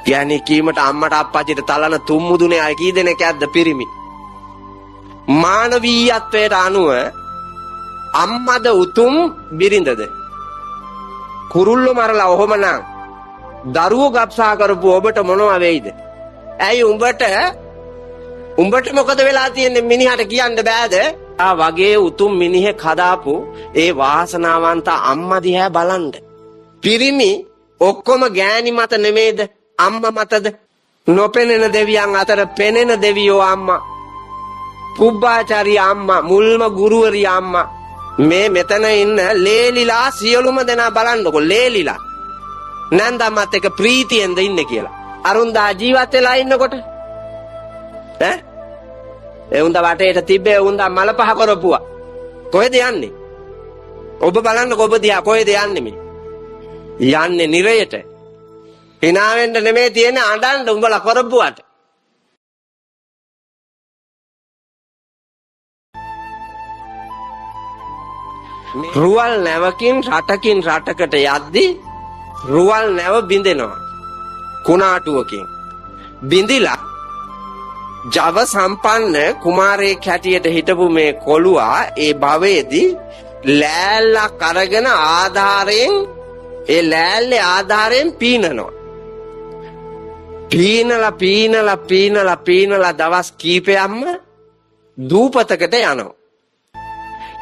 කියන්නේ කීමට අම්මට අප්පච්චිට තලන තුම්මුදුනේ අය කී දෙනෙක්ද පිරිමි. මානවීයත්වයට අනුව අම්මද උතුම් බිරිඳද? කුරුල්ලෝ මරලා ඔහොමනම් දරුවෝ ගබ්සා කරපු ඔබට මොනවා වෙයිද? ඇයි උඹට මොකද වෙලා තියෙන්නේ? මිනිහට කියන්න බෑද? ආ වගේ උතුම් මිනිහෙක් හදාපු ඒ වාසනාවන්ත අම්මා දිහා බලන්න. පිරිමි ඔක්කොම ගෑණි මත නෙමේද? අම්මා මතද? නොපෙනෙන දෙවියන් අතර පෙනෙන දෙවියෝ අම්මා. පුබ්බාචාරී අම්මා, මුල්ම ගුරුවරිය අම්මා. මේ මෙතන ඉන්න ලේලිලා සියලුම දෙනා බලන්නකො ලේලිලා. නන්දමත් එක ප්‍රීතියෙන්ද ඉන්නේ කියලා. අරුන්දා ජීවත් වෙලා ඉන්නකොට ඈ ඒ උන්ද වටේට තිබ්බේ උන්ද මල පහ කරපුවා. කොහෙද යන්නේ? ඔබ බලන්නකො ඔබ දිහා කොහෙද යන්නේ මේ? යන්නේ නිරයට. hina වෙන්න නෙමෙයි තියෙන්නේ අඬන්න උඹලා කරපුවාට. රුවල් නැවකින් රටකින් රටකට යද්දී රුවල් නැව බිඳෙනවා කුණාටුවකින්. බිඳිලා ජව සම්පන්න කුමාරයෙක් හැටියට හිටපු මේ කොළුවා ඒ භවයේදී ලෑල්ලක් අරගෙන ආධාරයෙන් ඒ ලෑල්ලේ ආධාරයෙන් පීනනවා. පීනලා දවස් කීපයක්ම දූපතකට යනවා.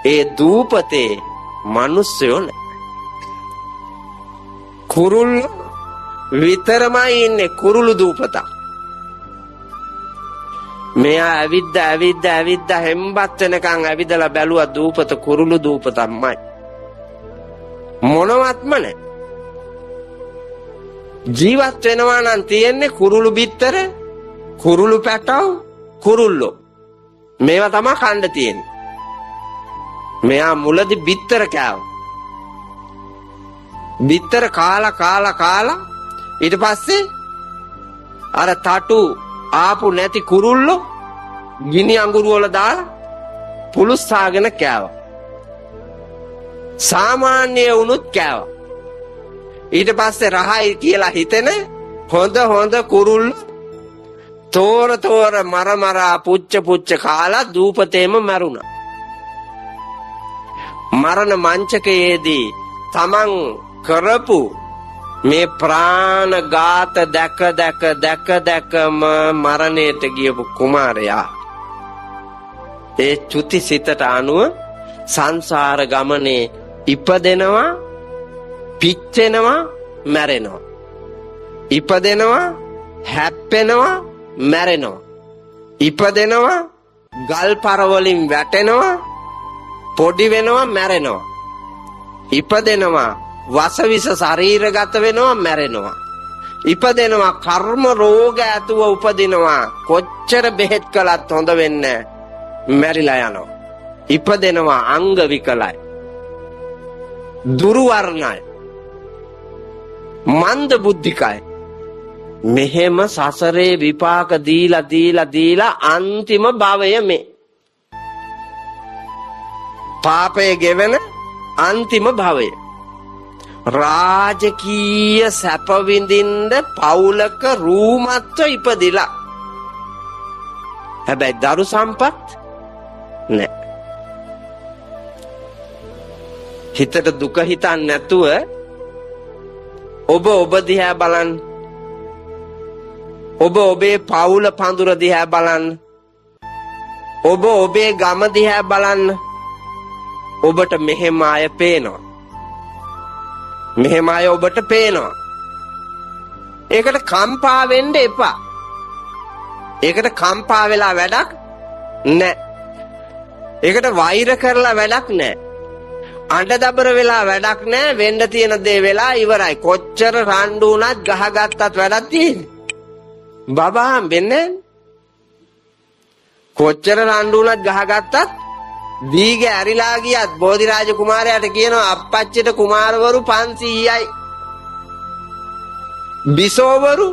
ඒ දූපතේ මිනිස්සුයෝ නැහැ. කුරුල්ලෝ විතරමයි ඉන්නේ කුරුළු දූපත. මෙයා ඇවිද්ද හෙම්බත් වෙනකන් ඇවිදලා බැලුවා දූපත කුරුළු දූපතක්මයි. මොනවත්ම නැහැ. ජීවත් වෙනවා නම් තියෙන්නේ කුරුළු බිත්තර, කුරුළු පැටව, කුරුල්ලෝ. මේවා තමයි කන්න තියෙන්නේ. මෙයා මුලදී බිත්තර කෑවා. බිත්තර කාලා ඊට පස්සේ අර තටු ආපු නැති කුරුල්ලෝ ගිනි අඟුරු වල දාලා පුලුස්සාගෙන කෑවා. සාමාන්‍ය වුණුත් කෑවා. ඊට පස්සේ රහයි කියලා හිතෙන හොඳ කුරුල්ලෝ තෝර මර පුච්ච කාලා දූපතේම මැරුණා. මරණ මංචකයේදී තමන් කරපු මේ ප්‍රාණඝාත දැකම මරණයට ගියපු කුමාරයා ඒ චුති සිතට අනුව සංසාර ගමනේ ඉපදෙනවා, පිච්චෙනවා, මැරෙනවා. ඉපදෙනවා, හැප්පෙනවා, මැරෙනවා. ඉපදෙනවා, ගල් පරවලින් වැටෙනවා, පොඩි වෙනවා, මැරෙනවා. ඉපදෙනවා, වසවිස ශරීරගත වෙනවා, මැරෙනවා. ඉපදෙනවා, කර්ම රෝග ඇතුව උපදිනවා. කොච්චර බෙහෙත් කළත් හොඳ වෙන්නේ නැහැ, මැරිලා යනවා. ඉපදෙනවා, අංග විකලයි, දුර්වර්ණයි, මන්ද බුද්ධිකයි. මෙහෙම සසරේ විපාක දීලා අන්තිම භවය මේ පාපය ගෙවෙන අන්තිම භවය. රාජකීය සැප විඳින්න පවුලක රූමත්ව ඉපදිලා. හැබැයි දරු සම්පත් නැහැ. හිතට දුක හිතන්න නැතුව ඔබ දිහා බලන්න. ඔබ ඔබේ පවුල පඳුර දිහා බලන්න. ඔබ ඔබේ ගම දිහා බලන්න. ඔබට මෙහෙම අය පේනවා. මෙහෙම අය ඔබට පේනවා. ඒකට කම්පා වෙන්න එපා. ඒකට කම්පා වෙලා වැඩක් නැහැ. ඒකට වෛර කරලා වැඩක් නැහැ. අඬදබර වෙලා වැඩක් නැහැ. වෙන්න තියෙන දේ වෙලා ඉවරයි. කොච්චර රණ්ඩු වුණත් ගහගත්තත් වැඩක් තියෙන්නේ. බබා හම්බෙන්නේ. කොච්චර රණ්ඩු වුණත් ගහගත්තත් දීගේ ඇරිලා ගියත් බෝධිරාජ කුමාරයාට කියනවා අප්පච්චිට කුමාරවරු 500යි. බිසෝවරු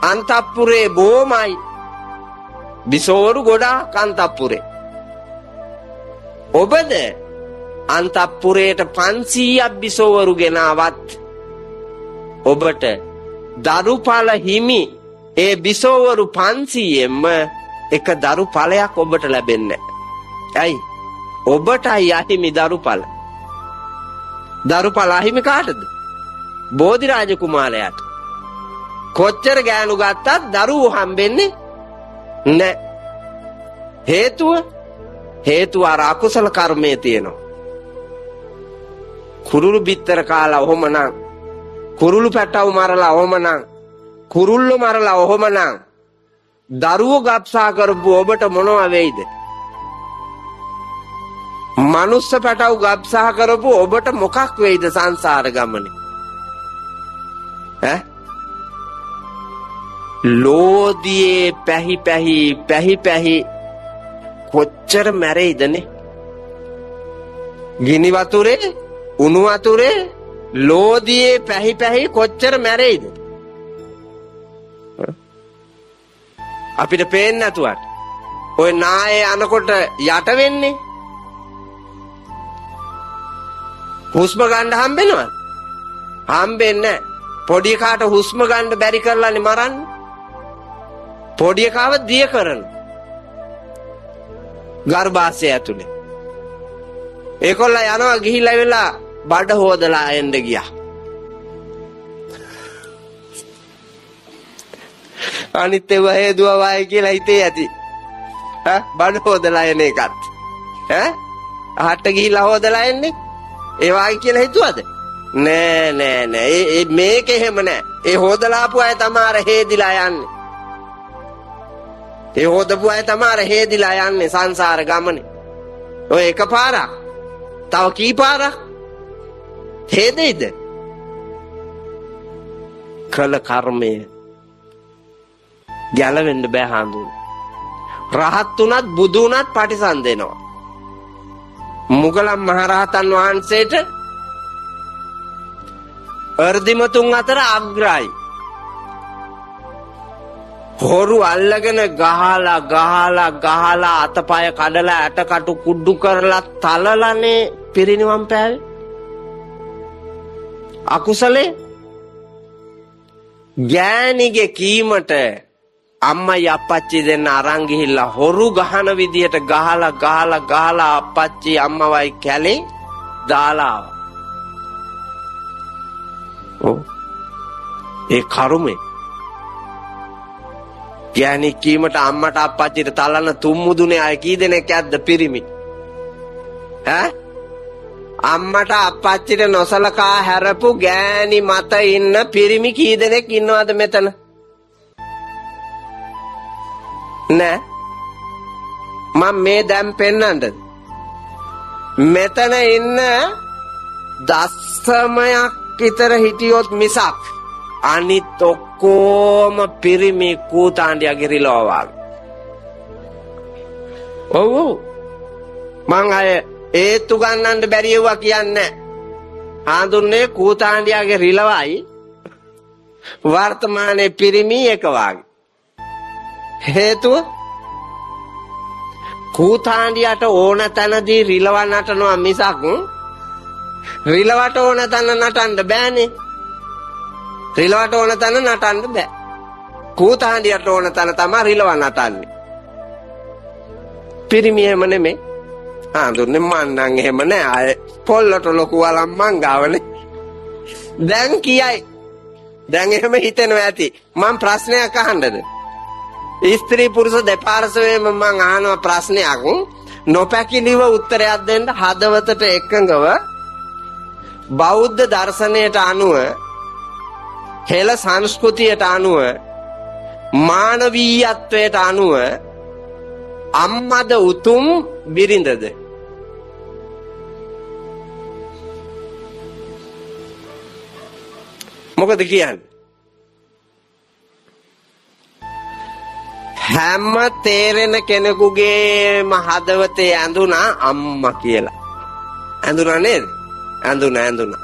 අන්තපුරේ බොමයි. බිසෝවරු ගොඩාක් අන්තපුරේ. ඔබද අන්තපුරේට 500ක් බිසෝවරු ගෙනාවත් ඔබට දරුඵල හිමි ඒ බිසෝවරු 500ෙන්ම එක දරුඵලයක් ඔබට ලැබෙන්නේ නැහැ. ඇයි? ඔබටයි අහිමි දරුඵල. දරුඵල අහිමි කාටද? බෝධිරාජ කුමාරයාට. කොච්චර ගෑනු ගත්තත් දරුවෝ හම්බෙන්නේ නැහැ. හේතුව අර අකුසල කර්මයේ තියෙනවා. කුරුළු බිත්තර කාලා ඔහොමනම්, කුරුළු පැටව මරලා ඔහොමනම්, කුරුල්ලෝ මරලා ඔහොමනම් දරුවෝ ගබ්සා කරපු ඔබට මොනවා වෙයිද? මනුස්ස පැටව ගබ්සා කරපු ඔබට මොකක් වෙයිද සංසාර ගමනේ? ලෝදියේ පැහි පැහි කොච්චර මැරෙයිදනේ? ගිනි වතුරේ, උණු වතුරේ ලෝදියේ පැහි කොච්චර මැරෙයිද? අපිට පේන්නේ නැතුවට ඔය නායේ අනකොට යට වෙන්නේ. හුස්ම ගන්න හම්බෙනවද? හම්බෙන්නේ නැහැ. පොඩි කාට හුස්ම ගන්න බැරි කරලානේ මරන්නේ. පොඩි කාව දිය කරන ගර්භාෂය ඇතුලේ. ඒකොල්ල යනවා ගිහිල්ලා ඉවලා බඩ හොදලා එන්න ගියා. අනිත් ඒවා හේදුවා වයි කියලා හිතේ ඇති. බඩ හොදලා එන එකත්. අහට ගිහිල්ලා හොදලා එන්නේ. ඒ වගේ කියලා හිතුවද? නෑ. මේක එහෙම නෑ. ඒ හොදලා ආපු අය තමාර හේදිලා යන්නේ. ඒ හොදපු අය තමාර හේදිලා යන්නේ සංසාර ගමනේ. ඔය එකපාරක්. තව කී පාරක් හේදෙයිද? කළ කර්මය ගැලවෙන්න බෑ හඳුන්. රහත් උනත් බුදු උනත් පටිසන්ධෙනවා. මුගලන් මහරහතන් වහන්සේට අර්ධිමතුන් අතර අග්‍රයි. හොරු අල්ලගෙන ගහලා අතපය කඩලා ඇටකටු කුඩු කරලා තලලනේ පිරිනිවන් පෑවේ. අකුසලේ ගෑණිගේ කීමට අම්මයි අප්පච්චි දෙන්න අරන් ගිහිල්ලා හොරු ගහන විදියට ගහලා අප්පච්චි අම්මවයි කැලේ දාලා ආවා. ඒ කරුමේ ගෑණි කීමට අම්මට අප්පච්චිට තලන තුම්මුදුනේ අය කී දෙනෙක් ඇද්ද පිරිමි? අම්මට අප්පච්චිට නොසලකා හැරපු ගෑණි මත ඉන්න පිරිමි කී දෙනෙක් ඉන්නවද මෙතන? නෑ. මම මේ දැන් පෙන්නන්නද? මෙතන ඉන්න දස්සමයක් විතර හිටියොත් මිසක් අනිත් ඔක්කොම පිරිමි කූතාණ්ඩියගේ රිලෝවා. ඔව් මං අය ඒත්තු ගන්නන්න බැරි ඒවා කියන්නේ. හඳුන්නේ කූතාණ්ඩියගේ රිලවයි වර්තමානයේ පිරිමි එක වාගේ. හේතුව කූතාණ්ඩියට ඕන තැනදී රිලව නටනවා මිසක් රිලවට ඕන තැන නටන්න බෑනේ. රිලවට ඕන තැන නටන්න බෑ. කූතාණ්ඩියට ඕන තැන තමයි රිලව නටන්නේ. පිරිමි එහෙම නෙමෙයි. හඳුන්නේ මන්නම් එහෙම නෑ. අය පොල්ලට ලොකු වලම් මංගාවනේ. දැන් කියයි. දැන් එහෙම හිතෙනවා ඇති. මම ප්‍රශ්නයක් අහන්නද? ස්ත්‍රී පුරුෂ දෙපාර්ශ්වයේම මම අහනවා ප්‍රශ්නයක්. නොපැකිලිව උත්තරයක් දෙන්න හදවතට එකඟව බෞද්ධ දර්ශනයට අනුව හෙළ සංස්කෘතියට අනුව මානවීයත්වයට අනුව අම්මද උතුම් බිරිඳද? මොකද කියන්නේ? හැම තේරෙන කෙනෙකුගේම හදවතේ ඇඳුනා අම්මා කියලා. ඇඳුනා නේද? ඇඳුනා.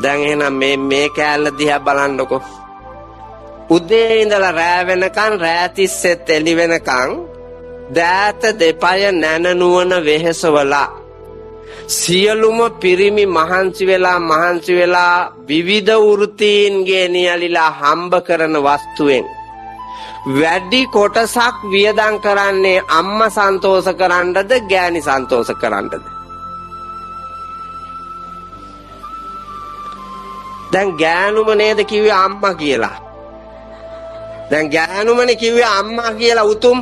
දැන් එහෙනම් මේ කෑල්ල දිහා බලන්නකො. උදේ ඉඳලා රෑ වෙනකන්, රෑ තිස්සෙත් එළි වෙනකන් දෑත දෙපය නැන නුවණ වෙහෙසවලා සියලුම පිරිමි මහන්සි වෙලා විවිධ වෘත්තීන්ගේ නියලිලා හම්බ කරන වස්තුවෙන් වැඩි කොටසක් වියදම් කරන්නේ අම්මා සන්තෝෂ කරන්නද ගෑණි සන්තෝෂ කරන්නද? දැන් ගෑනුම නේද කිව්වේ අම්මා කියලා. දැන් ගෑනුමනේ කිව්වේ අම්මා කියලා උතුම්.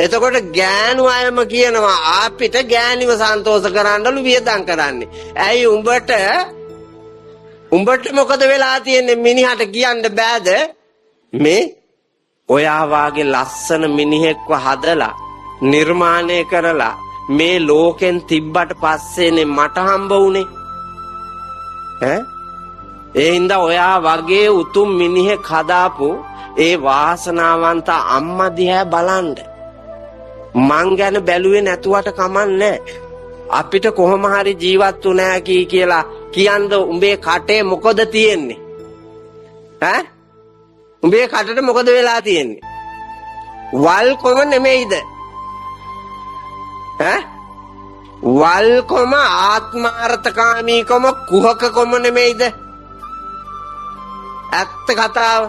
එතකොට ගෑනු අයම කියනවා අපිට ගෑණිව සන්තෝෂ කරන්නලු වියදම් කරන්නේ. ඇයි උඹට මොකද වෙලා තියෙන්නේ? මිනිහට කියන්න බෑද මේ ඔයා වාගේ ලස්සන මිනිහෙක්ව හදලා නිර්මාණය කරලා මේ ලෝකෙන් තිබ්බට පස්සේනේ මට හම්බ වුනේ. ඒ හින්දා ඔයා වගේ උතුම් මිනිහෙක් හදාපු ඒ වාසනාවන්ත අම්මා දිහා බලන්න. මං ගැන බැලුවේ නැතුවට කමන්නේ. අපිට කොහොම හරි ජීවත් වුණා කියලා කියන්න උඹේ කටේ මොකද තියෙන්නේ? උඹේ කටට මොකද වෙලා තියෙන්නේ? වල්කොම නෙමෙයිද? වල්කොම ආත්මාර්ථකාමීකම කුහකකම නෙමෙයිද? ඇත්ත කතාව.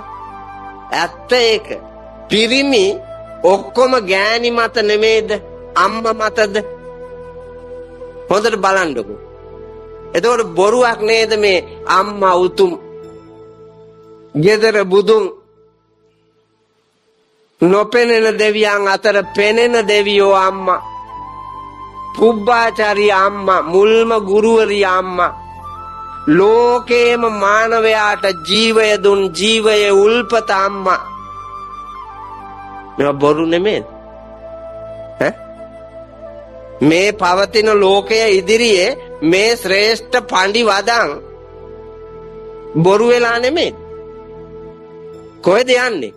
ඇත්ත ඒක. පිරිමි ඔක්කොම ගෑණි මත නෙමෙයිද? අම්මා මතද? හොඳට බලන්නකෝ. එතකොට බොරුවක් නේද මේ අම්මා උතුම්? ගෙදර බුදුන් නොපෙනෙන දෙවියන් අතර පෙනෙන දෙවියෝ අම්මා. පුබ්බාචාරී අම්මා, මුල්ම ගුරුවරිය අම්මා. ලෝකේම මානවයාට ජීවය දුන් ජීවයේ උල්පත අම්මා. මේවා බොරු නෙමෙයි. මේ පවතින ලෝකය ඉදිරියේ මේ ශ්‍රේෂ්ඨ පඬි වදන් බොරු වෙලා නෙමෙයි. කොහෙද යන්නේ?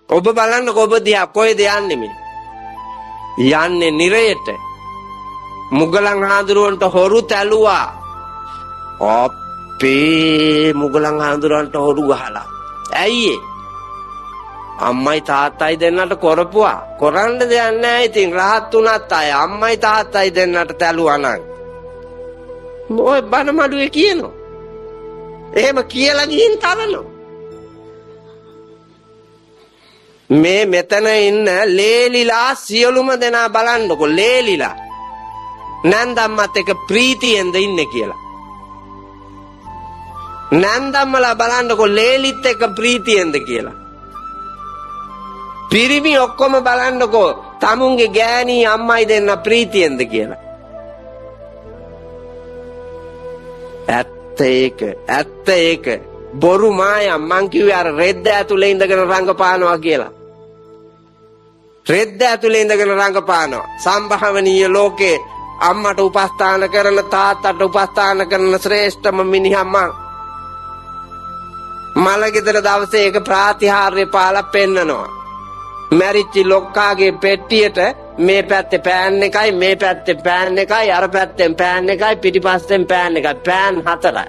ඔබ බලන්නකො ඔබ දිහා කොහෙද යන්නේ මේ? යන්නේ නිරයට. මුගලන් හාමුදුරුවන්ට හොරු තැළුවා. අපේ මුගලන් හාමුදුරුවන්ට හොරු ගහලා. ඇයි අම්මයි තාත්තයි දෙන්නට කරපුවා. කරන්න දෙයක් නැහැ. ඉතින් රහත් උනත් අය අම්මයි තාත්තයි දෙන්නට තැළුවා නම් ඔය බන මඩුවේ කියනවා. එහෙම කියලා ගිහින් තලනවා. මේ මෙතන ඉන්න ලේලිලා සියලුම දෙනා බලන්නකො ලේලිලා නන්දම්මත් එක ප්‍රීතියෙන්ද ඉන්නේ කියලා. නන්දම්මලා බලන්නකො ලේලිත් එක ප්‍රීතියෙන්ද කියලා. පිරිමි ඔක්කොම බලන්නකො තමුන්ගේ ගෑණි අම්මයි දෙන්න ප්‍රීතියෙන්ද කියලා. ඇත්ත ඒක බොරු මායම්. මං කිව්වේ අර රෙද්ද ඇතුලේ ඉඳගෙන රංගපානවා කියලා. රෙද්ද ඇතුලේ ඉඳගෙන රංගපානවා. සම්භාවනීය ලෝකේ අම්මට උපස්ථාන කරන තාත්තට උපස්ථාන කරන ශ්‍රේෂ්ඨම මිනිහා මං. මලගෙදර දවසේ එක ප්‍රාතිහාර්ය පාලා පෙන්නනවා. මැරිච්ච ලොක්කාගේ පෙට්ටියට මේ පැත්තේ පෑන් එකයි මේ පැත්තේ පෑන් එකයි අර පැත්තෙන් පෑන් එකයි පිටිපස්සෙන් පෑන් එකයි පෑන් 4යි.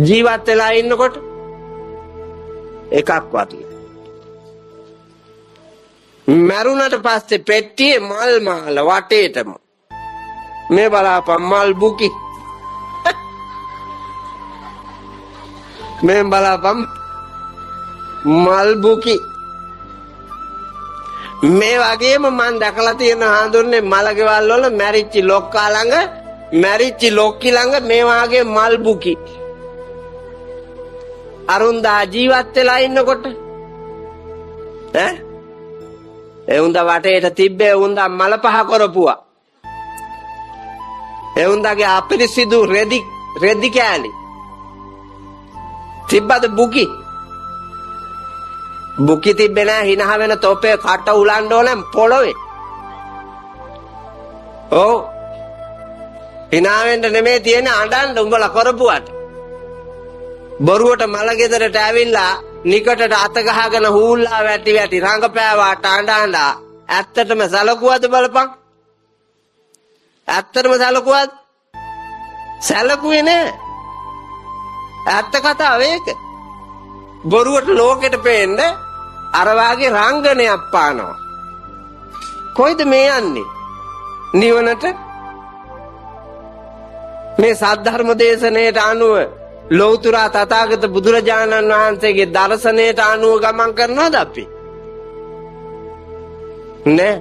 ජීවත් වෙලා ඉන්නකොට එකක්වත් නෑ. මරුණට පස්සේ පෙට්ටියේ මල් මාල වටේටම මේ බලාපන් මල් බුකි. මේ බලාපන් මල් බුකි. මේ වගේම මන් දැකලා තියෙන හඳුන්නේ මලකෙවල් වල මැරිච්ච ලොක්කා ළඟ මැරිච්ච ලොක්කි ළඟ මේ වාගේ මල් බුකි. අරුන්දා ජීවත් වෙලා ඉන්නකොට ඒ උන්දා වටේට තිබ්බේ උන්දා මල පහ කරපුවා. ඒ උන්දාගේ අපිරිසිදු රෙදි කෑලි තිබ්බද බුකි? බුකි තිබ්බේ නෑ. හිනහ වෙන තොපේ කට උලන්න ඕනේ පොළොවේ. ඔව් හිනා වෙන්න නෙමෙයි තියෙන්නේ අඬන්න උඹලා කරපුවට. බොරුවට මල ගෙදරට ඇවිල්ලා නිකටට අත ගහගෙන හූල්ලා වැටි රංගපෑවාට අඬ ඇත්තටම සැලකුවද බලපන්. ඇත්තටම සැලකුවද? සැලකුවේ නෑ. ඇත්ත කතාව ඒක. බොරුවට ලෝකෙට පේන්න අර වාගේ රංගනයක් පානවා. කොයිද මේ යන්නේ? නිවනට මේ සද්ධර්ම දේශනාවට අනුව ලෞතර තථාගත බුදුරජාණන් වහන්සේගේ දර්ශනයට අනුව ගමන් කරනවද අපි? නෑ.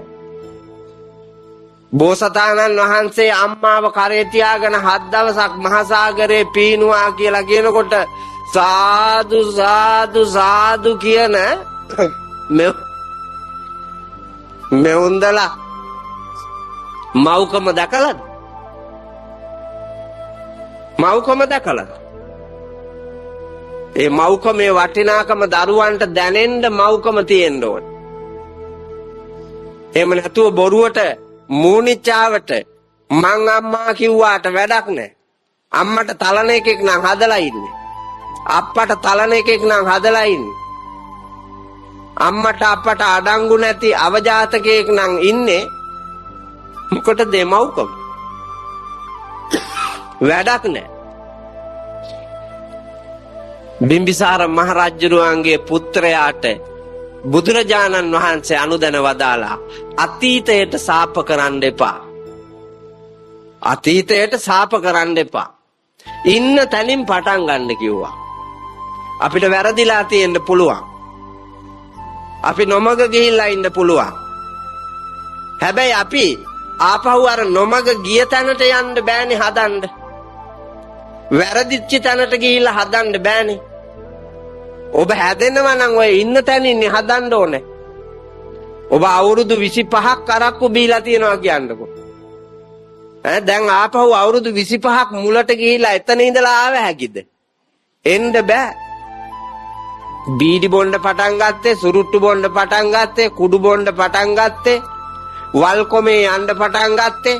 බෝසතාණන් වහන්සේ අම්මාව කරේ තියාගෙන 7 දවසක් මහසાગරේ පීනුවා කියලා කියනකොට සාදු සාදු සාදු කියන මෙවුන්දලා මෞකම දැකලාද? මෞකම දැකලාද? ඒ මෞකමේ වටිනාකම දරුවන්ට දැනෙන්න මෞකම තියෙන්න ඕන. එහෙම නැතුව බොරුවට මූණිච්චාවට මං අම්මා කිව්වාට වැඩක් නැහැ. අම්මට තලන එකෙක් නම් හදලා ඉන්නේ. අප්පට තලන එකෙක් නම් හදලා ඉන්නේ. අම්මට අප්පට අඩංගු නැති අවජාතකයෙක් නම් ඉන්නේ. මොකටද මෞකම? වැඩක් නැහැ. බිම්බිසාර මහරජුරුවන්ගේ පුත්‍රයාට බුදුරජාණන් වහන්සේ අනුදැන වදාලා අතීතයට සාප කරන්න එපා. අතීතයට සාප කරන්න එපා. ඉන්න තැනින් පටන් ගන්න කිව්වා. අපිට වැරදිලා තියෙන්න පුළුවන්. අපි නොමග ගිහිල්ලා ඉන්න පුළුවන්. හැබැයි අපි ආපහු අර නොමග ගිය තැනට යන්න බෑනේ හදන්න. වැරදිච්ච තැනට ගිහිල්ලා හදන්න බෑනේ. ඔබ හැදෙනවා නම් ඔය ඉන්න තැනින්නේ හදන්න ඕනේ. ඔබ අවුරුදු 25ක් අරක්කු බීලා තියෙනවා කියන්නකෝ. දැන් ආපහු අවුරුදු 25ක් මුලට ගිහිල්ලා එතන ඉඳලා ආව හැකිද? එන්න බෑ. බීඩි බොන්න පටන් ගත්තේ, සුරුට්ටු බොන්න පටන් ගත්තේ, කුඩු බොන්න පටන් ගත්තේ, වල්කොමේ යන්න පටන් ගත්තේ,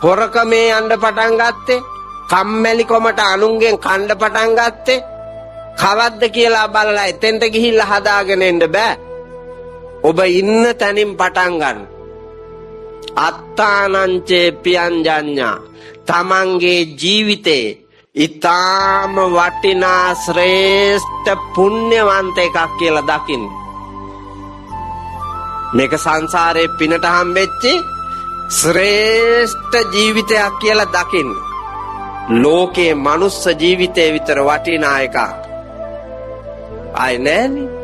හොරකමේ යන්න පටන් ගත්තේ, කම්මැලිකමට අනුන්ගෙන් කණ්ඩ පටන් ගත්තේ. කවද්ද කියලා බලලා එතෙන්ට ගිහිල්ලා හදාගෙන එන්න බෑ. ඔබ ඉන්න තැනින් පටන් ගන්න. අත්තානංචේ පියංජඤ්ඤා. තමන්ගේ ජීවිතේ ඊටාම වටිනා ශ්‍රේෂ්ඨ පුණ්‍යවන්ත එකක් කියලා දකින්න. මේක සංසාරේ පිනට හම්බෙච්ච ශ්‍රේෂ්ඨ ජීවිතයක් කියලා දකින්න. ලෝකේ මනුස්ස ජීවිතේ විතර වටිනා එකක් ආයි නෑනේ.